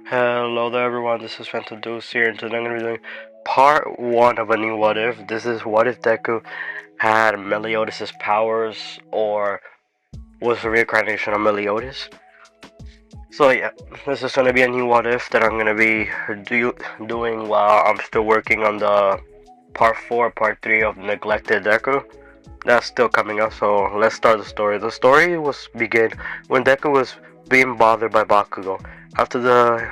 Hello there everyone, this is Fantaduce here, and today I'm going to be doing part 1 of a new what if. This is what if Deku had Meliodas' powers, or was the reincarnation of Meliodas. So yeah, this is going to be a new what if that I'm going to be doing while I'm still working on the part 4, part 3 of Neglected Deku. That's still coming up, so let's start the story. The story was begin when Deku was being bothered by Bakugo. After the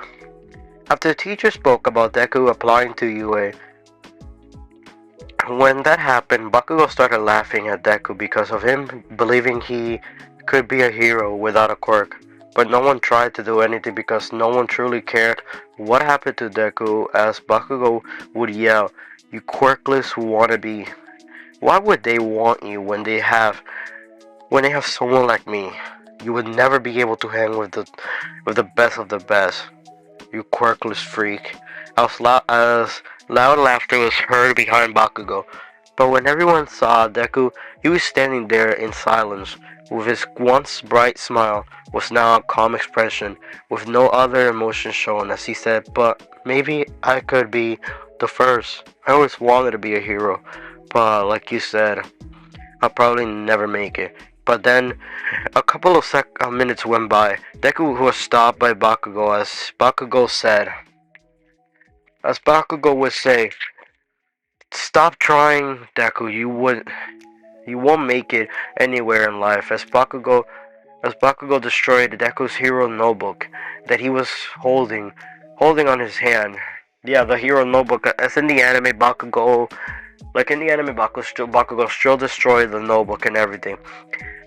After the teacher spoke about Deku applying to UA, when that happened, Bakugo started laughing at Deku because of him believing he could be a hero without a quirk. But no one tried to do anything because no one truly cared what happened to Deku, as Bakugo would yell, "You quirkless wannabe. Why would they want you when they have someone like me? You would never be able to hang with the best of the best. You quirkless freak." As loud laughter was heard behind Bakugo, but when everyone saw Deku, he was standing there in silence, with his once bright smile was now a calm expression, with no other emotion shown, as he said, "But maybe I could be the first. I always wanted to be a hero, but like you said, I'll probably never make it." But then, a couple of minutes went by. Deku was stopped by Bakugo, as Bakugo would say, "Stop trying, Deku. You won't make it anywhere in life." As Bakugo destroyed Deku's hero notebook that he was holding on his hand. Yeah, the hero notebook, as in the anime Bakugo still destroyed the notebook and everything.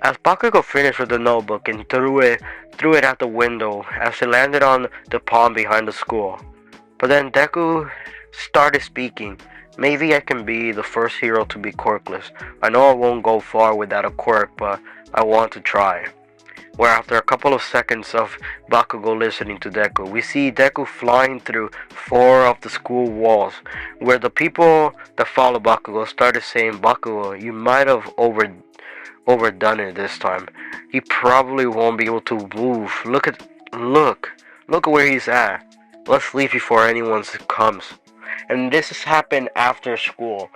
As Bakugo finished with the notebook and threw it out the window as it landed on the pond behind the school. But then Deku started speaking. "Maybe I can be the first hero to be quirkless. I know I won't go far without a quirk, but I want to try." Where after a couple of seconds of Bakugo listening to Deku, we see Deku flying through 4 of the school walls, where the people that follow Bakugo started saying, "Bakugo, you might have overdone it this time. He probably won't be able to move. Look at where he's at. Let's leave before anyone comes." And this has happened after school.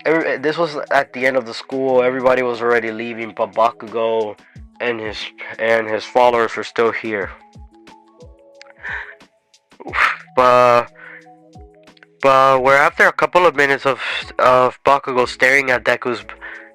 This was at the end of the school. Everybody was already leaving, but Bakugo and his followers were still here. But where after a couple of minutes of Bakugo staring at Deku's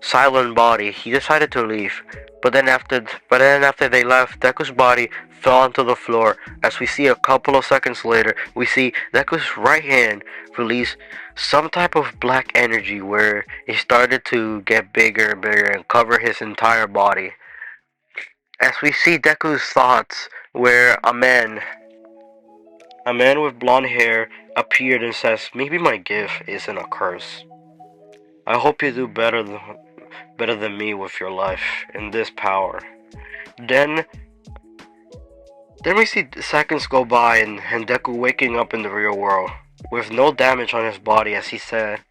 silent body, he decided to leave. But then after they left, Deku's body fell onto the floor. As we see a couple of seconds later, we see Deku's right hand release some type of black energy, where it started to get bigger and bigger and cover his entire body. As we see Deku's thoughts, where a man with blonde hair appeared and says, "Maybe my gift isn't a curse. I hope you do better than me with your life and this power." Then then we see seconds go by, and Deku waking up in the real world with no damage on his body, as he said,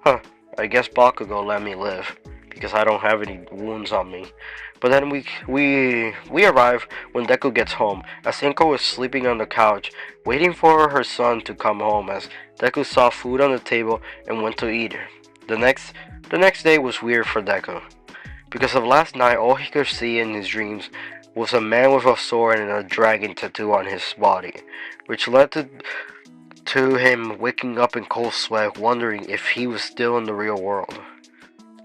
"Huh, I guess Bakugo let me live because I don't have any wounds on me." But then we arrive when Deku gets home, as Inko is sleeping on the couch, waiting for her son to come home, as Deku saw food on the table and went to eat. The next day was weird for Deku. Because of last night, all he could see in his dreams was a man with a sword and a dragon tattoo on his body, which led to him waking up in cold sweat, wondering if he was still in the real world.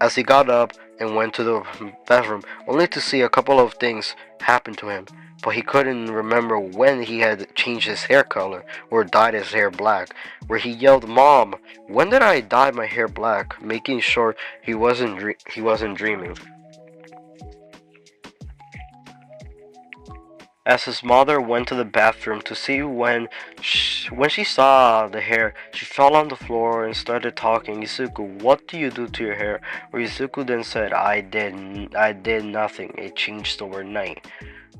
As he got up and went to the bathroom, only to see a couple of things happen to him, but he couldn't remember when he had changed his hair color or dyed his hair black, where he yelled, "Mom, when did I dye my hair black?" making sure he wasn't dreaming. As his mother went to the bathroom to see when she saw the hair, she fell on the floor and started talking. "Izuku, what do you do to your hair?" Where Izuku then said, I did nothing. It changed overnight.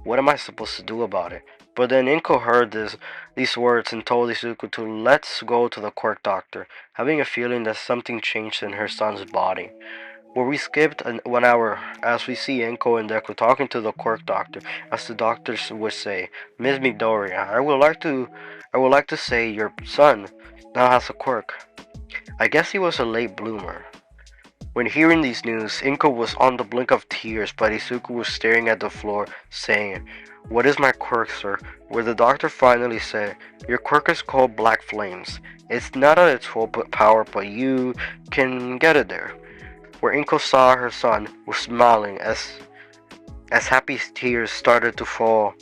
What am I supposed to do about it?" But then Inko heard these words and told Izuku to let's go to the quirk doctor, having a feeling that something changed in her son's body. where we skipped 1 hour as we see Enko and Deku talking to the quirk doctor, as the doctors would say, Miss Midoriya, I would like to say your son now has a quirk. I guess he was a late bloomer. When hearing these news, Inko was on the brink of tears, but Izuku was staring at the floor, saying, What is my quirk, sir? Where the doctor finally said, Your quirk is called Black Flames. It's not at its full power, but you can get it there. Where Inko saw her son was smiling as happy tears started to fall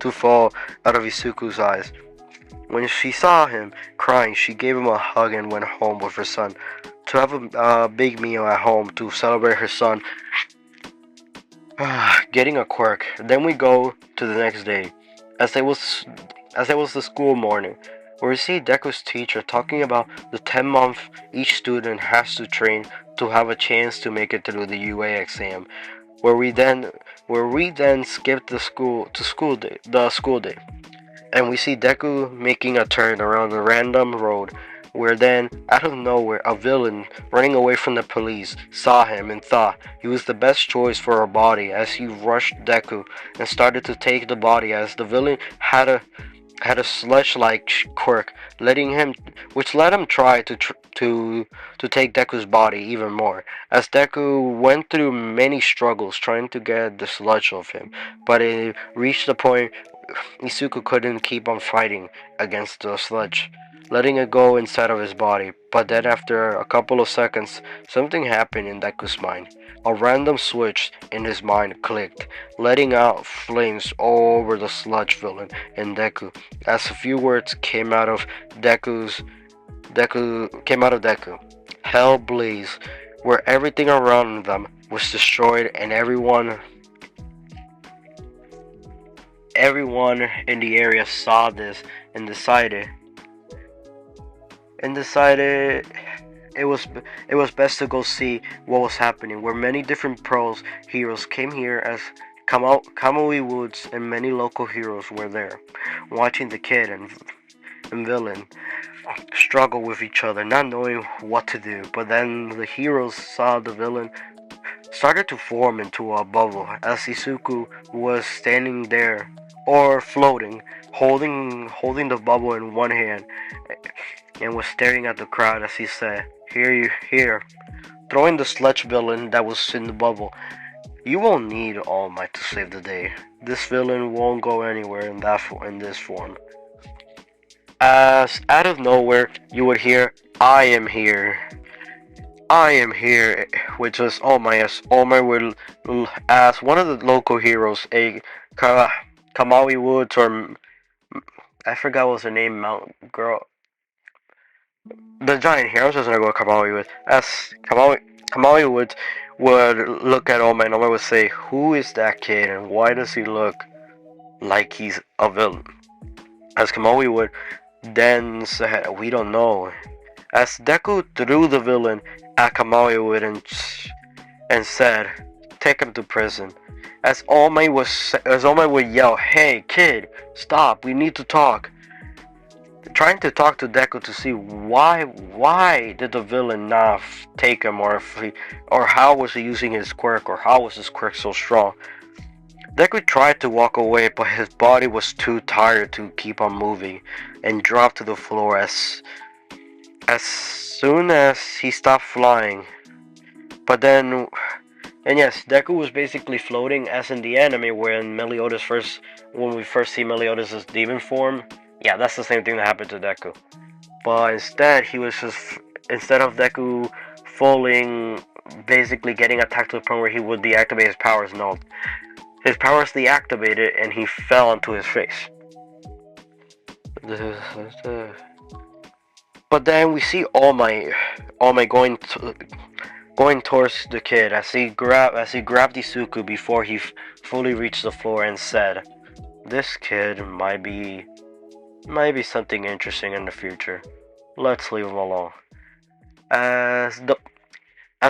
to fall out of Izuku's eyes. When she saw him crying, she gave him a hug and went home with her son to have a big meal at home to celebrate her son getting a quirk. Then we go to the next day, as it was the school morning, where we see Deku's teacher talking about the 10-month each student has to train to have a chance to make it through the UA exam. Where we then skip the school day, and we see Deku making a turn around a random road, where then, out of nowhere, a villain running away from the police saw him and thought he was the best choice for a body as he rushed Deku and started to take the body as the villain had a sludge-like quirk, which let him try to take Deku's body even more, as Deku went through many struggles trying to get the sludge off him, but it reached the point Isuku couldn't keep on fighting against the sludge, letting it go inside of his body. But then after a couple of seconds, something happened in Deku's mind. A random switch in his mind clicked, letting out flames all over the sludge villain and Deku, as a few words came out of Deku. Hell blaze, where everything around them was destroyed and everyone in the area saw this and decided it was best to go see what was happening, where many different pros heroes came here as Kamui Woods and many local heroes were there, watching the kid and villain struggle with each other, not knowing what to do. But then the heroes saw the villain started to form into a bubble as Isuku was standing there or floating, holding the bubble in one hand and was staring at the crowd as he said, Here, throwing the sludge villain that was in the bubble. You won't need All Might to save the day. This villain won't go anywhere in this form. As out of nowhere, you would hear, I am here. I am here, which was All Might, as All Might would ask one of the local heroes, a Kamaui Woods, or I forgot what was her name, Mount Girl. The giant heroes doesn't know what Kamaui Woods. As Kamaui Woods would look at All Might, and All Might would say, Who is that kid and why does he look like he's a villain? As Kamaui would then say, We don't know. As Deku threw the villain at Kamaui Wood and said, Take him to prison. As All Might would yell, Hey kid, stop, we need to talk. Trying to talk to Deku to see why did the villain not take him, or how was he using his quirk, or how was his quirk so strong. Deku tried to walk away, but his body was too tired to keep on moving and dropped to the floor as soon as he stopped flying. But then, and yes, Deku was basically floating as in the anime when we first see Meliodas' demon form. Yeah, that's the same thing that happened to Deku. But instead of Deku falling, basically getting attacked to the point where he would deactivate his powers, no. His powers deactivated and he fell onto his face. But then we see All Might going towards the kid as he grabbed Isuku before he fully reached the floor and said, "This kid might be something interesting in the future. Let's leave him alone." As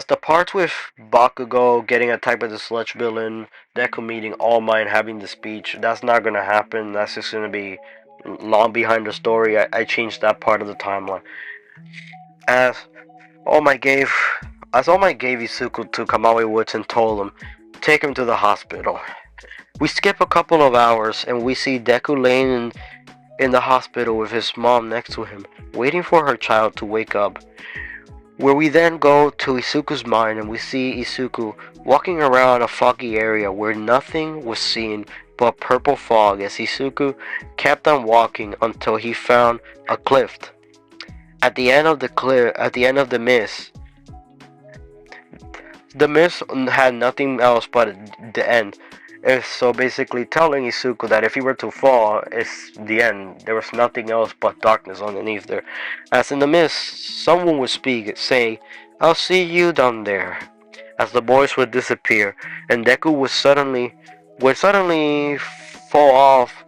the parts with Bakugo getting attacked by the sludge villain, Deku meeting All Might and having the speech, that's not gonna happen. That's just gonna be long behind the story. I changed that part of the timeline. As All Might gave As All Might gave Izuku to Kamaui Woods and told him, take him to the hospital. We skip a couple of hours and we see Deku laying in the hospital with his mom next to him, waiting for her child to wake up. Where we then go to Izuku's mind and we see Izuku walking around a foggy area where nothing was seen but purple fog as Izuku kept on walking until he found a cliff. At the end of the mist, the mist had nothing else but the end. And so basically telling Izuku that if he were to fall, it's the end. There was nothing else but darkness underneath there. As in the mist, someone would speak, say, I'll see you down there. As the boys would disappear, and Deku would suddenly fall off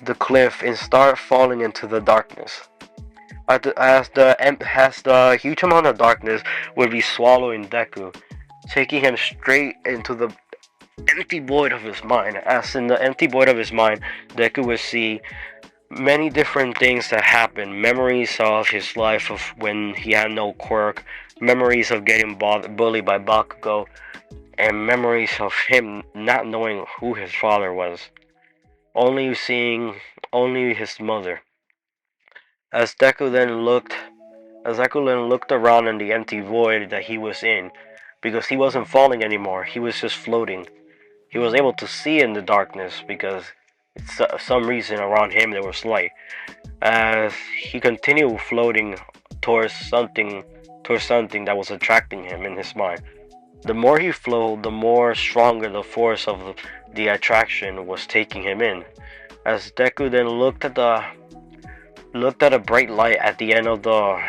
the cliff and start falling into the darkness. As the huge amount of darkness would be swallowing Deku, taking him straight into the empty void of his mind. As in the empty void of his mind, Deku would see many different things that happened. Memories of his life of when he had no quirk, memories of getting bullied by Bakugo, and memories of him not knowing who his father was. Only seeing only his mother. As Deku then looked around in the empty void that he was in, because he wasn't falling anymore, he was just floating. He was able to see in the darkness because for some reason around him there was light. As he continued floating towards something that was attracting him in his mind. The more he flowed, the more stronger the force of the attraction was taking him in. As Deku then looked at a bright light at the end of the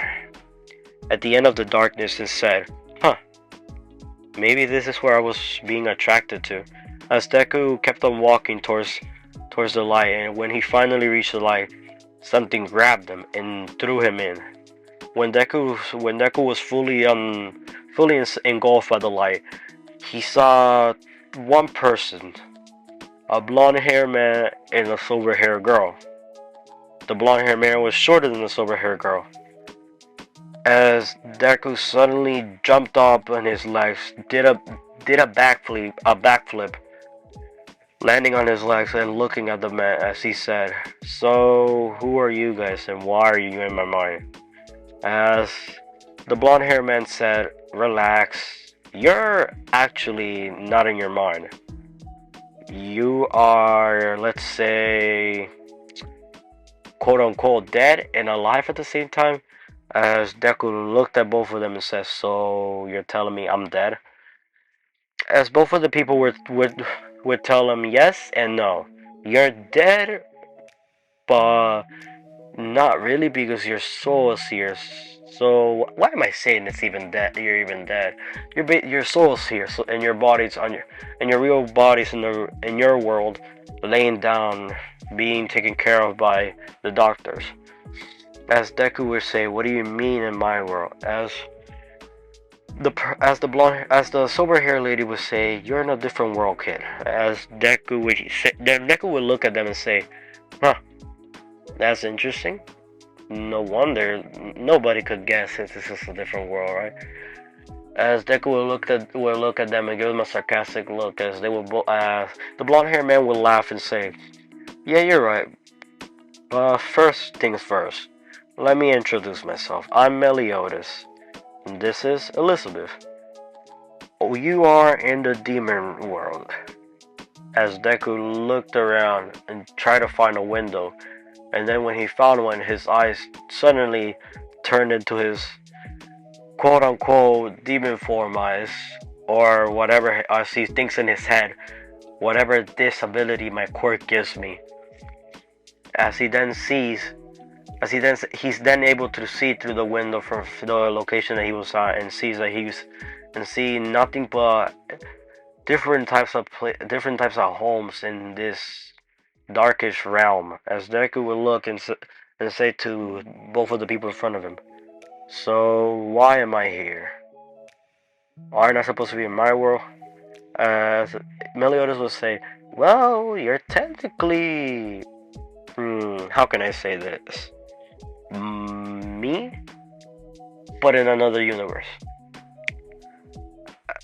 darkness and said, "Huh, maybe this is where I was being attracted to." As Deku kept on walking towards the light, and when he finally reached the light, something grabbed him and threw him in. When Deku was fully engulfed by the light, he saw one person, a blonde-haired man and a silver-haired girl. The blonde-haired man was shorter than the silver-haired girl. As Deku suddenly jumped up on his legs, did a backflip, landing on his legs and looking at the man as he said, "So, who are you guys and why are you in my mind?" As the blonde-haired man said, "Relax, you're actually not in your mind. You are, let's say, quote-unquote dead and alive at the same time." As Deku looked at both of them and said, "So, you're telling me I'm dead?" As both of the people would tell him yes and no. You're dead, but not really because your soul is here. So why am I saying it's even dead? You're even dead. Your soul is here, so and your body's and your real body's in your world, laying down, being taken care of by the doctors. As Deku would say, "What do you mean in my world?" As the sober hair lady would say, "You're in a different world, kid." As Deku would look at them and say, "Huh, that's interesting. No wonder nobody could guess since this is a different world, right?" As Deku would look at them and give them a sarcastic look, as they would the blonde-haired man would laugh and say, "Yeah, you're right. But first things first. Let me introduce myself. I'm Meliodas. And this is Elizabeth. Oh, you are in the demon world." As Deku looked around and tried to find a window, and then when he found one, his eyes suddenly turned into his quote-unquote demon form eyes, or whatever as he thinks in his head, whatever this ability my quirk gives me. As he then he's then able to see through the window from the location that he was at, and see nothing but different types of homes in this darkish realm. As Deku would look and say to both of the people in front of him, "So why am I here? Aren't I supposed to be in my world?" As Meliodas would say, "Well, you're technically, how can I say this? Me, but in another universe."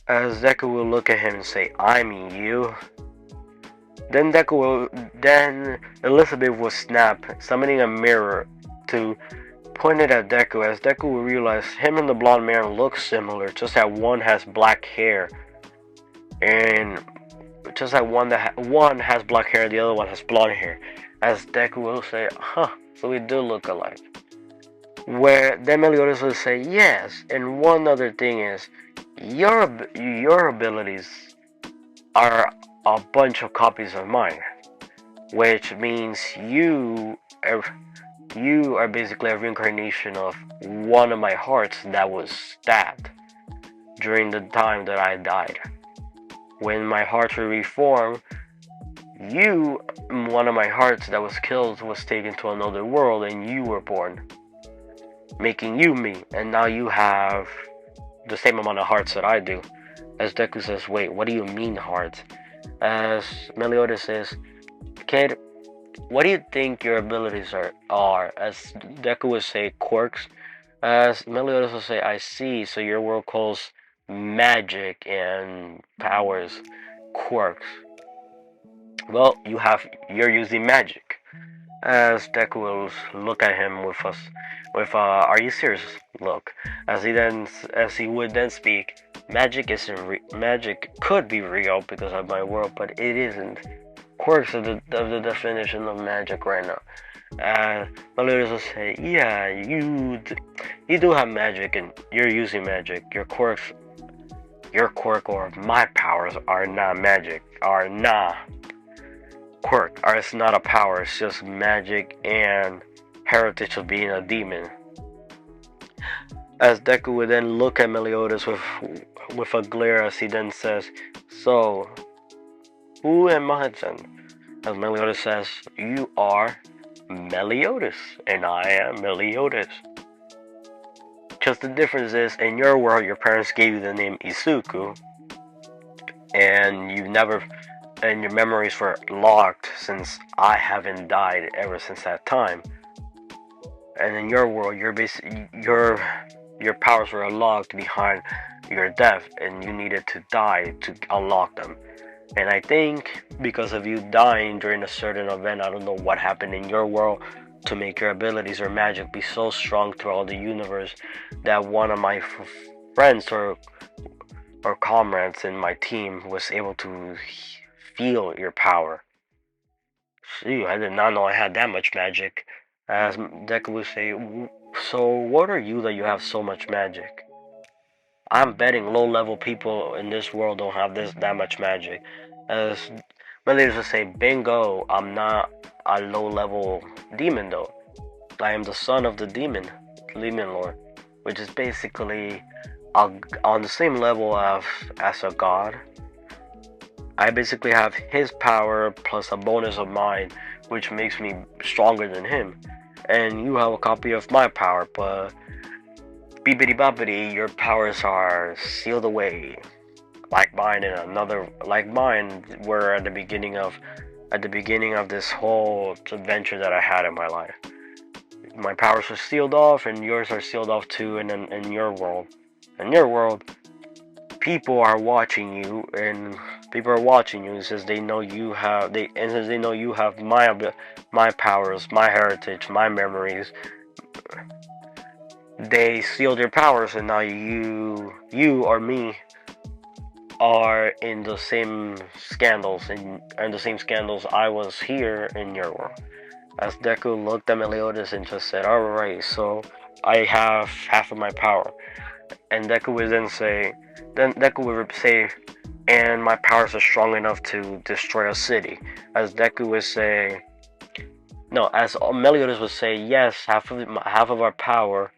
As Deku will look at him and say, "I mean you." Then Elizabeth will snap, summoning a mirror to point it at Deku. As Deku will realize him and the blonde man look similar, just that one has black hair, and just that one has black hair, the other one has blonde hair. As Deku will say, "Huh, so we do look alike." Where then Meliodas will say, "Yes, and one other thing is, your abilities are a bunch of copies of mine, which means you are basically a reincarnation of one of my hearts that was stabbed during the time that I died. When my hearts were reformed, one of my hearts that was killed, was taken to another world, and you were born, making you me, and now you have the same amount of hearts that I do." As Deku says, "Wait, what do you mean hearts?" As Meliodas says, "Kid, what do you think your abilities are?" As Deku would say, "Quirks." As Meliodas will say, "I see, so your world calls magic and powers quirks. Well, you're using magic." As Deku will look at him with "Are you serious?" look. As he would then speak, magic could be real because of my world, but it isn't. Quirks are the definition of magic right now." Meliodas will say, "Yeah, you do have magic, and you're using magic. Your quirk or my powers are not magic, are not quirk, or it's not a power, it's just magic and heritage of being a demon." As Deku would then look at Meliodas with a glare, as he then says, "So, who am I then?" As Meliodas says, "You are Meliodas, and I am Meliodas. Just the difference is, in your world, your parents gave you the name Isuku, and and your memories were locked since I haven't died ever since that time. And in your world, your powers were unlocked behind your death, and you needed to die to unlock them. And I think because of you dying during a certain event, I don't know what happened in your world to make your abilities or magic be so strong throughout the universe that one of my friends or comrades in my team was able to feel your power. Gee, I did not know I had that much magic." As Deku would say, "So what are you that you have so much magic? I'm betting low-level people in this world don't have that much magic." As Meliodas would say, "Bingo, I'm not a low-level demon though. I am the son of the demon lord, which is basically on the same level as a god. I basically have his power plus a bonus of mine, which makes me stronger than him. And you have a copy of my power, but beepity boppity, your powers are sealed away, like mine were at the beginning of this whole adventure that I had in my life. My powers are sealed off, and yours are sealed off too. And in your world, people are watching you, and since they know you have my powers, my heritage, my memories. They sealed your powers, and now you or me are in the same scandals, and the same scandals I was here in your world." As Deku looked at Meliodas and just said, "Alright, so I have half of my power." And Deku would say, "And my powers are strong enough to destroy a city." As Deku would say, no, as Meliodas would say, "Yes, half of our power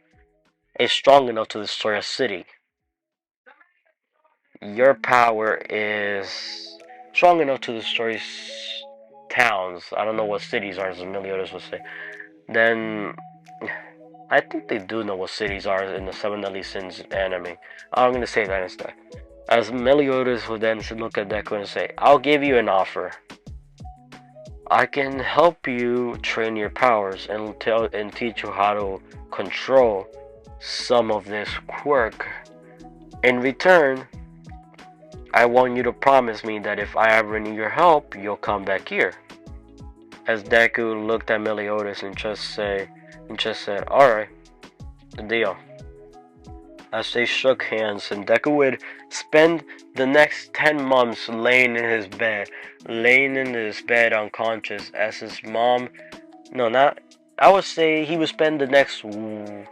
is strong enough to destroy a city. Your power is strong enough to destroy towns." I don't know what cities are, as Meliodas would say. Then I think they do know what cities are in the Seven Deadly Sins anime. I'm gonna say that instead. As Meliodas would then look at Deku and say, "I'll give you an offer. I can help you train your powers and teach you how to control some of this quirk. In return, I want you to promise me that if I ever need your help, you'll come back here. As Deku looked at Meliodas and just said, alright, the deal. As they shook hands, and Deku would spend the next 10 months laying in his bed unconscious as his mom, no, not, I would say he would spend the next one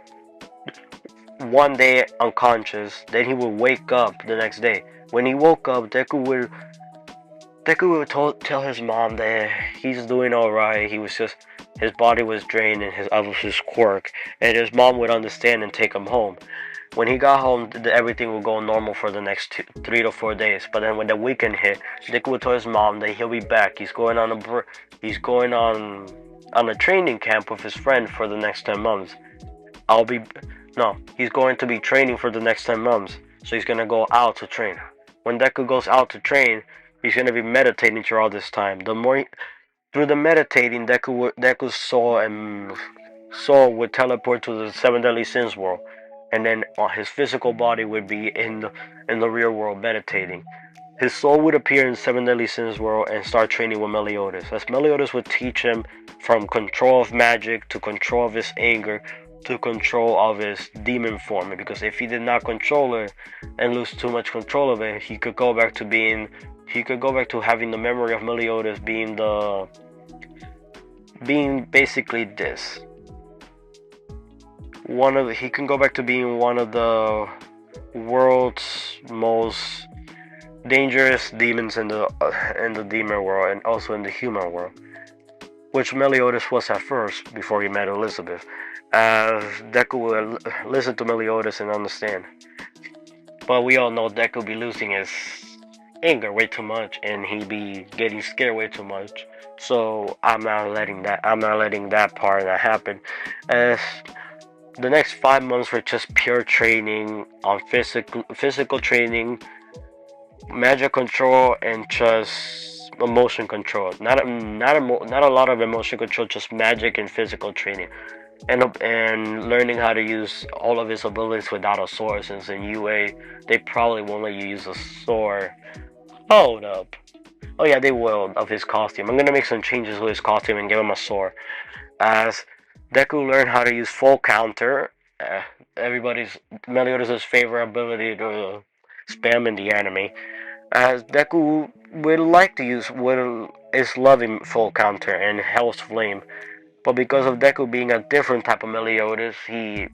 day unconscious, then he would wake up the next day. When he woke up, Deku would tell his mom that he's doing alright, his body was drained and of his quirk, and his mom would understand and take him home. When he got home, everything would go normal for the next 3 to 4 days. But then when the weekend hit, Deku would tell his mom that he'll be back. He's going on a training camp with his friend for the next 10 months. He's going to be training for the next 10 months. So he's gonna go out to train. When Deku goes out to train, he's gonna be meditating throughout this time. Through the meditating, Deku's soul would teleport to the Seven Deadly Sins world, and then his physical body would be in the real world meditating. His soul would appear in Seven Deadly Sins world and start training with Meliodas, as Meliodas would teach him from control of magic to control of his anger to control of his demon form. Because if he did not control it and lose too much control of it, he could go back to having the memory of Meliodas being basically this. He can go back to being one of the world's most dangerous demons in the demon world and also in the human world, which Meliodas was at first before he met Elizabeth. As Deku would listen to Meliodas and understand, but we all know Deku be losing his anger way too much, and he be getting scared way too much. So I'm not letting that part happen. As the next 5 months were just pure training on physical training, magic control, and just emotion control. Not a lot of emotion control, just magic and physical training, and learning how to use all of his abilities without a sword. Since in UA they probably won't let you use a sword. Hold up. Oh yeah, they will, of his costume. I'm gonna make some changes to his costume and give him a sword. As Deku learned how to use full counter, Meliodas' favorite ability to spam in the anime. As Deku is loving full counter and Hell's Flame, but because of Deku being a different type of Meliodas, he's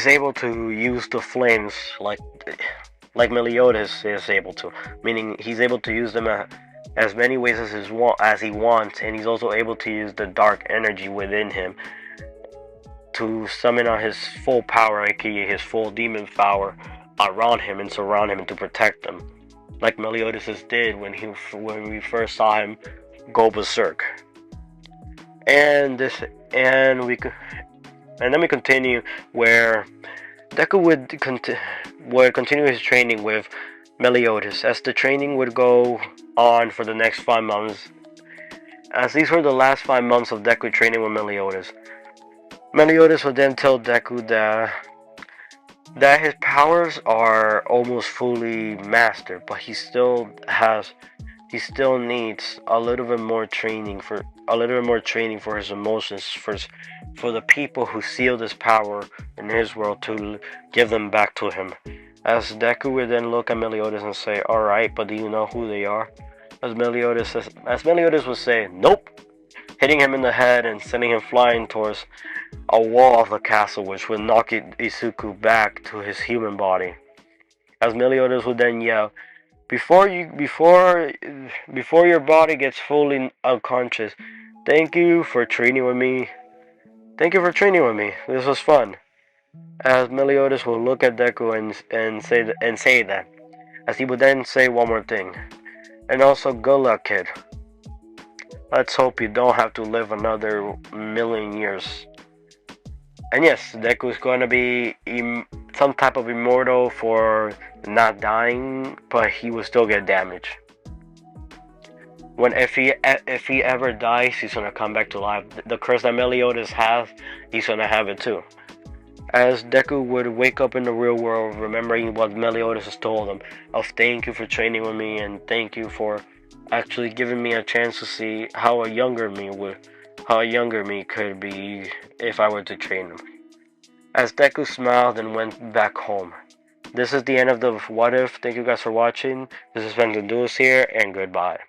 able to use the flames like Meliodas is able to, meaning he's able to use them as many ways as he wants, and he's also able to use the dark energy within him to summon out his full power, aka his full demon power, around him and surround him and to protect him, like Meliodas did when we first saw him go berserk. And then we continue where Deku would continue his training with Meliodas, as the training would go on for the next 5 months. As these were the last 5 months of Deku training with Meliodas, Meliodas would then tell Deku that his powers are almost fully mastered, but he still needs a little bit more training for his emotions, for the people who sealed his power in his world to give them back to him. As Deku would then look at Meliodas and say, "Alright, but do you know who they are?" As Meliodas would say, "Nope," hitting him in the head and sending him flying towards a wall of the castle, which would knock Izuku back to his human body. As Meliodas would then yell, before your body gets fully unconscious, thank you for training with me. Thank you for training with me. This was fun." As Meliodas will look at Deku and say that, as he would then say one more thing, "And also, good luck, kid. Let's hope you don't have to live another million years." And yes, Deku is going to be some type of immortal for not dying, but he will still get damage. If he ever dies, he's gonna come back to life. The curse that Meliodas has, he's gonna have it too. As Deku would wake up in the real world, remembering what Meliodas has told him, of thank you for training with me and thank you for actually giving me a chance to see how a younger me could be if I were to train him. As Deku smiled and went back home. This is the end of the What If. Thank you guys for watching. This is Benjamin Duos here, and goodbye.